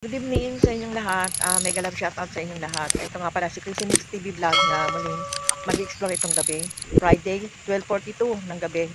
Good evening sa inyong lahat. Mega love shoutout sa inyong lahat. Ito nga pala si Chrissy Mix TV Vlog na muling mag-explore itong gabi. Friday, 12:42 ng gabi.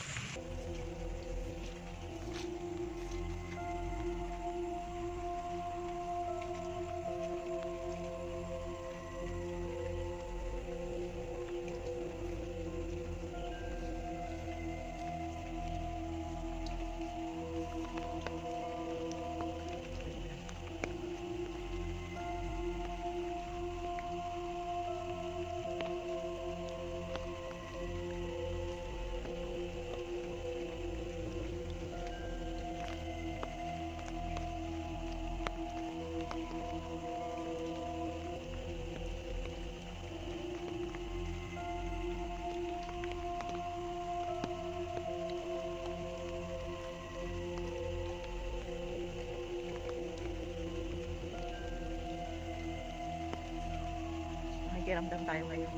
Nakikiramdam tayo ngayon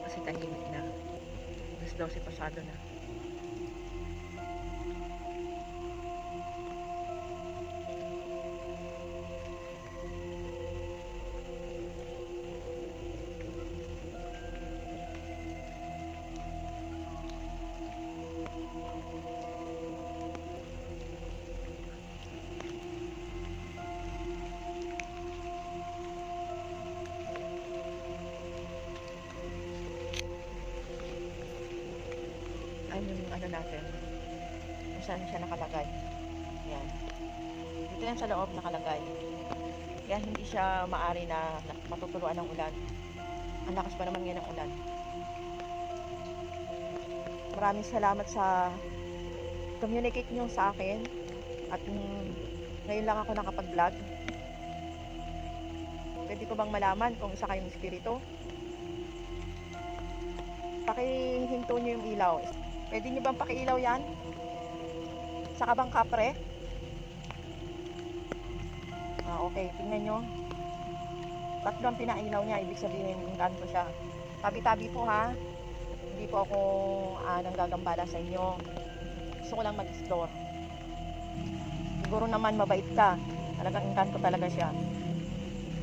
kasi tahimik na. 12 pasado na. Yung ano natin, kung saan siya nakalagay. Yan. Dito yan sa loob nakalagay. Kaya hindi siya maari na matutuluan ng ulan. Ang lakas pa naman ngayon ng ulan. Maraming salamat sa communicate nyo sa akin. At ngayon lang ako nakapag-vlog. Pwede ko bang malaman kung isa kayong espiritu? Pakihinto nyo yung ilaw. Pwede nyo bang pakiilaw yan? Sa kabang kapre? Okay, tingnan nyo. Tatlo ang pinailaw niya, ibig sabihin ganto siya. Tabi-tabi po ha. Hindi po ako nanggagambala sa inyo. Gusto ko lang mag-explore. Siguro naman mabait ka. Talagang engkanto talaga siya.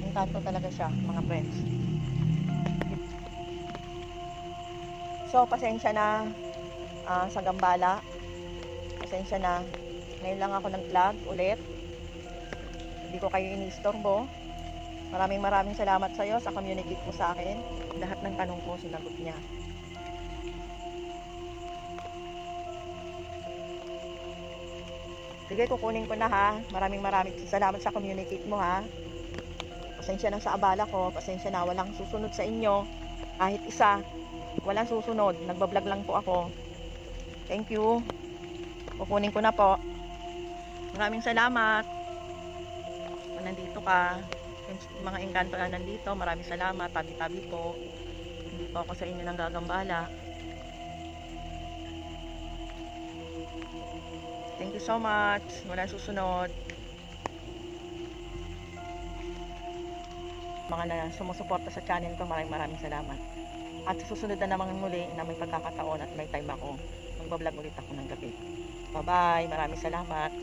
Engkanto talaga siya, mga friends. So, pasensya na sa gambala. Pasensya na. Ngayon lang ako nag-vlog ulit. Hindi ko kayo ini-istorbo. Maraming salamat sa iyo sa communicate mo sa akin. Lahat ng tanong ko sinagot niya. Sige, kukunin ko na ha. Maraming salamat sa communicate mo ha. Pasensya na sa abala ko. Pasensya na, walang susunod sa inyo. Kahit isa, walang susunod. Nagbablog lang po ako. Thank you. Kukunin ko na po. Maraming salamat. Kung nandito ka, yung mga engkanto na nandito, maraming salamat. Tabi-tabi po. Hindi po ako sa inyo nang gagambala. Thank you so much. Walang susunod. Mga na sumusuporta sa channel ko, maraming salamat. At susunod na naman muli na may pagkakataon at may time ako. Magbablog ulit ako ng gabi. Bye-bye. Maraming salamat.